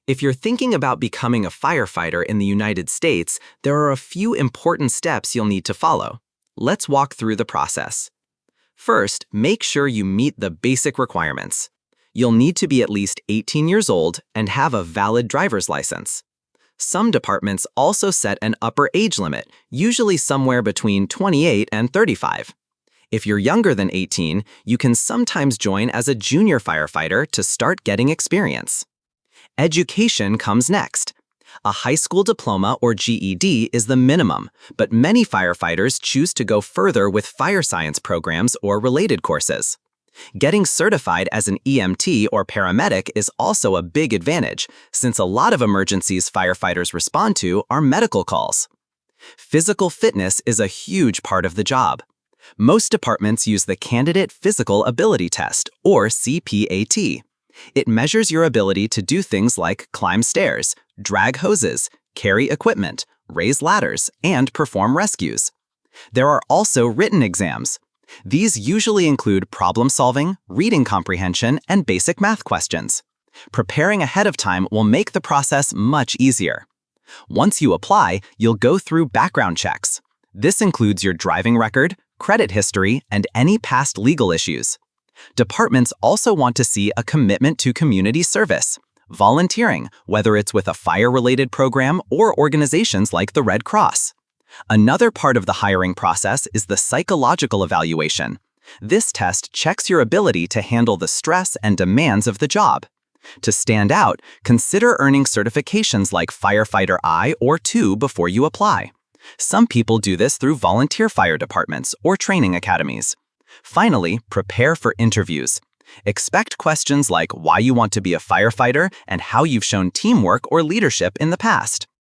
If you're thinking about becoming a firefighter in the United States, there are a few important steps you'll need to follow. Let's walk through the process. First, make sure you meet the basic requirements. You'll need to be at least 18 years old and have a valid driver's license. Some departments also set an upper age limit, usually somewhere between 28 and 35. If you're younger than 18, you can sometimes join as a junior firefighter to start getting experience. Education comes next. A high school diploma or GED is the minimum, but many firefighters choose to go further with fire science programs or related courses. Getting certified as an EMT or paramedic is also a big advantage, since a lot of emergencies firefighters respond to are medical calls. Physical fitness is a huge part of the job. Most departments use the Candidate Physical Ability Test, or CPAT. It measures your ability to do things like climb stairs, drag hoses, carry equipment, raise ladders, and perform rescues. There are also written exams. These usually include problem solving, reading comprehension, and basic math questions. Preparing ahead of time will make the process much easier. Once you apply, you'll go through background checks. This includes your driving record, credit history, and any past legal issues. Departments also want to see a commitment to community service, volunteering, whether it's with a fire-related program or organizations like the Red Cross. Another part of the hiring process is the psychological evaluation. This test checks your ability to handle the stress and demands of the job. To stand out, consider earning certifications like Firefighter I or II before you apply. Some people do this through volunteer fire departments or training academies. Finally, prepare for interviews. Expect questions like why you want to be a firefighter and how you've shown teamwork or leadership in the past.